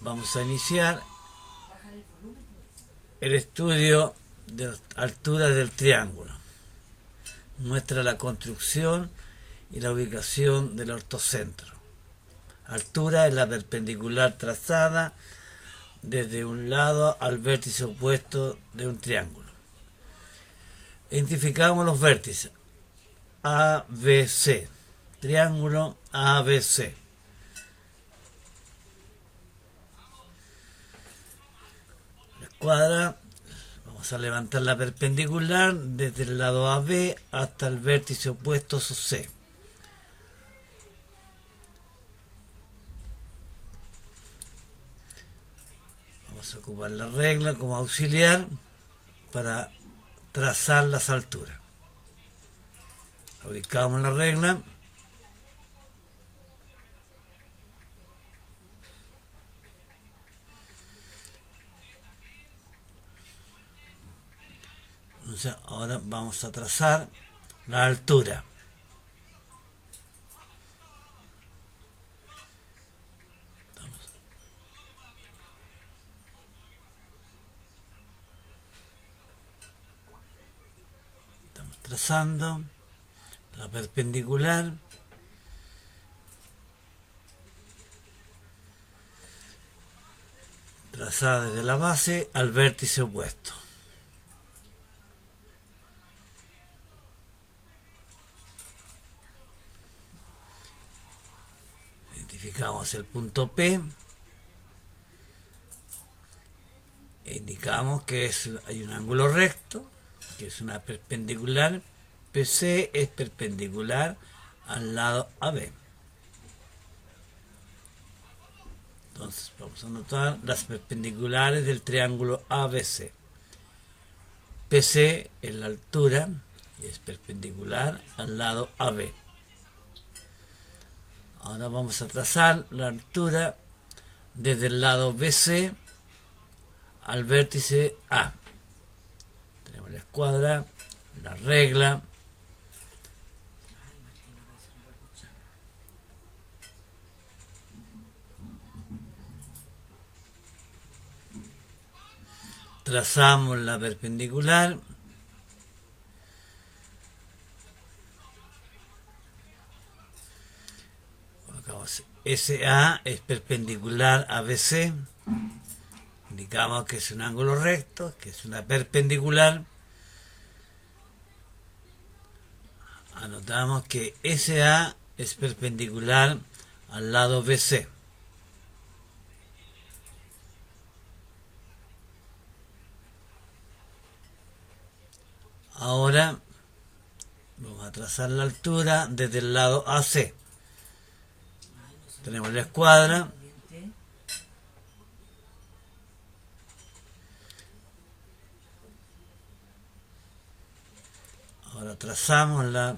vamos a iniciar el estudio de las alturas del triángulo. Muestra la construcción y la ubicación del ortocentro. Altura es la perpendicular trazada desde un lado al vértice opuesto de un triángulo. Identificamos los vértices ABC, triángulo ABC. La escuadra, vamos a levantar la perpendicular desde el lado AB hasta el vértice opuesto C. Vamos a ocupar la regla como auxiliar para trazar las alturas. Ubicamos la regla. Entonces ahora vamos a trazar la altura. Estamos trazando la perpendicular trazada desde la base al vértice opuesto. Identificamos el punto P e indicamos que hay un ángulo recto, que es una perpendicular. PC es perpendicular al lado AB. Entonces vamos a anotar las perpendiculares del triángulo ABC. PC es la altura y es perpendicular al lado AB. Ahora vamos a trazar la altura desde el lado BC al vértice A. Tenemos la escuadra, la regla. Trazamos la perpendicular. SA es perpendicular a BC. Indicamos que es un ángulo recto, que es una perpendicular. Anotamos que SA es perpendicular al lado BC. Ahora vamos a trazar la altura desde el lado AC. Tenemos la escuadra. Ahora trazamos la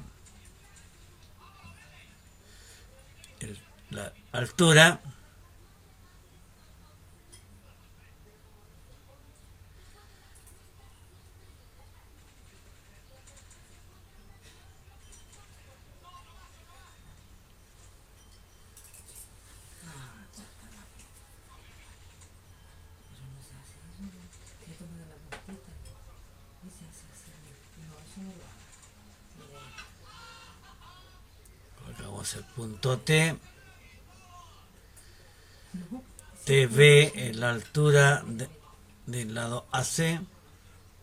altura. Colocamos el punto T. TV es la altura del lado AC.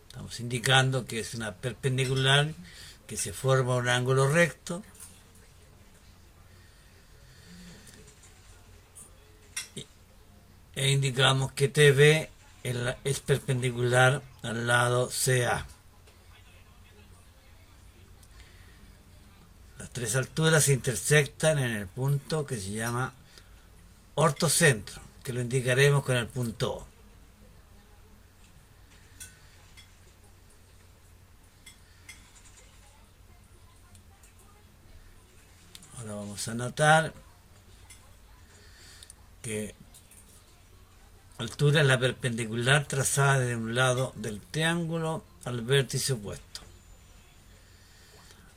Estamos indicando que es una perpendicular, que se forma un ángulo recto. E indicamos que TV es perpendicular al lado CA. Las tres alturas se intersectan en el punto que se llama ortocentro, que lo indicaremos con el punto O. Ahora vamos a anotar que altura es la perpendicular trazada de un lado del triángulo al vértice opuesto.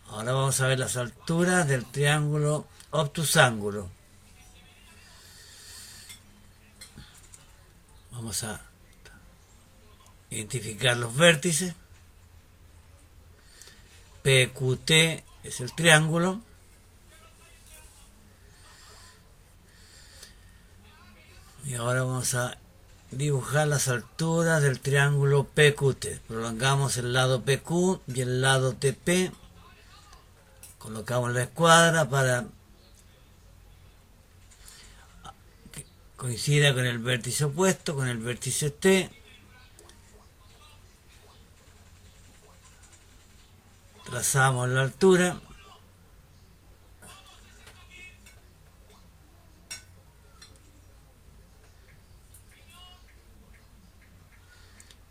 Ahora vamos a ver las alturas del triángulo obtusángulo. Vamos a identificar los vértices. PQT es el triángulo. Y ahora vamos a dibujar las alturas del triángulo PQT. Prolongamos el lado PQ y el lado TP. Colocamos la escuadra para que coincida con el vértice opuesto, con el vértice T. Trazamos la altura.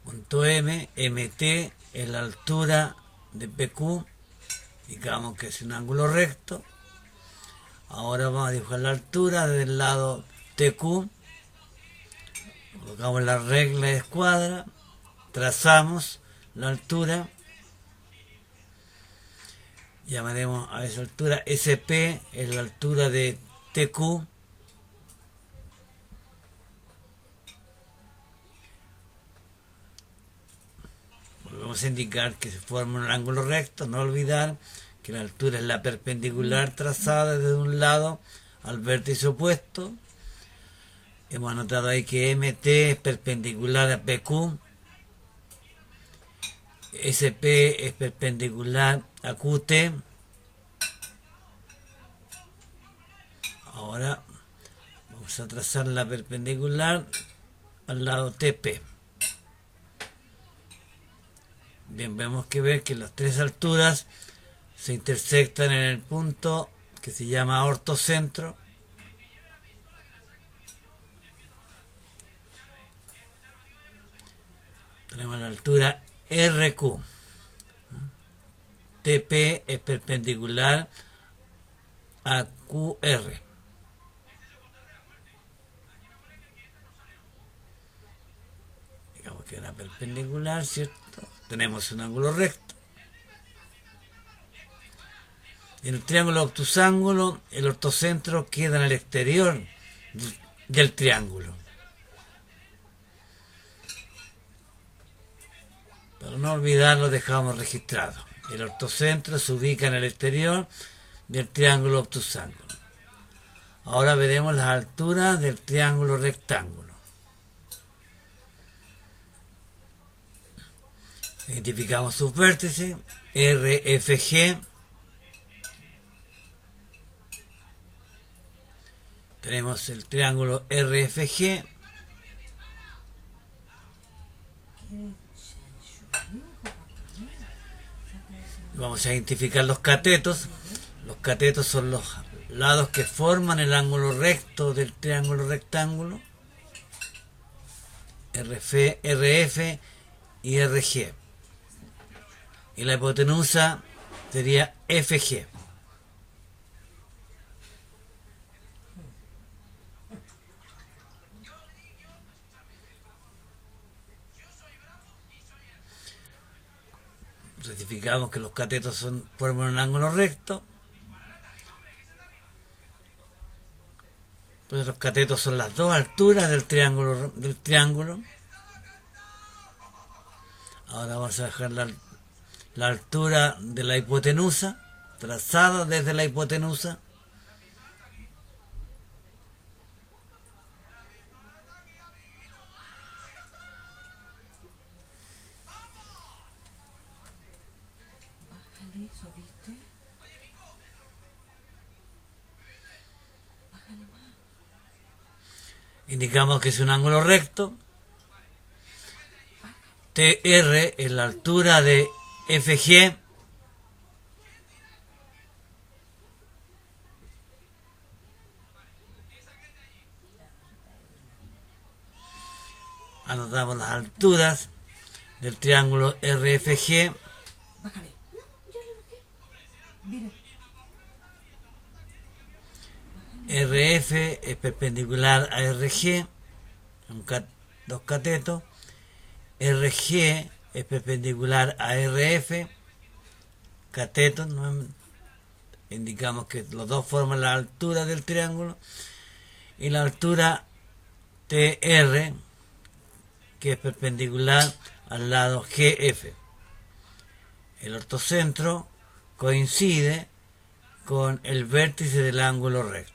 Punto M, MT es la altura de PQ, digamos que es un ángulo recto. Ahora vamos a dibujar la altura del lado TQ, colocamos la regla de escuadra, trazamos la altura, llamaremos a esa altura SP, es la altura de TQ. Vamos a indicar que se forma un ángulo recto, no olvidar que la altura es la perpendicular trazada desde un lado al vértice opuesto. Hemos anotado ahí que MT es perpendicular a PQ, SP es perpendicular a QT. Ahora vamos a trazar la perpendicular al lado TP. Bien, vemos que las tres alturas se intersectan en el punto que se llama ortocentro. Tenemos la altura RQ. TP es perpendicular a QR. Digamos que era perpendicular, ¿cierto? Tenemos un ángulo recto. En el triángulo obtusángulo, el ortocentro queda en el exterior del triángulo. Para no olvidarlo, dejamos registrado. El ortocentro se ubica en el exterior del triángulo obtusángulo. Ahora veremos las alturas del triángulo rectángulo. Identificamos sus vértices, RFG. Tenemos el triángulo RFG. Vamos a identificar los catetos. Los catetos son los lados que forman el ángulo recto del triángulo rectángulo. RF y RG. Y la hipotenusa sería FG. Certificamos que los catetos forman un ángulo recto. Pues los catetos son las dos alturas del triángulo. Ahora vamos a dejar la altura de la hipotenusa, trazada desde la hipotenusa. Indicamos que es un ángulo recto. TR es la altura de FG. Anotamos las alturas del triángulo RFG. RF es perpendicular a RG, dos catetos. RG es perpendicular a RF, catetos. Indicamos que los dos forman la altura del triángulo. Y la altura TR, que es perpendicular al lado GF. El ortocentro coincide con el vértice del ángulo recto.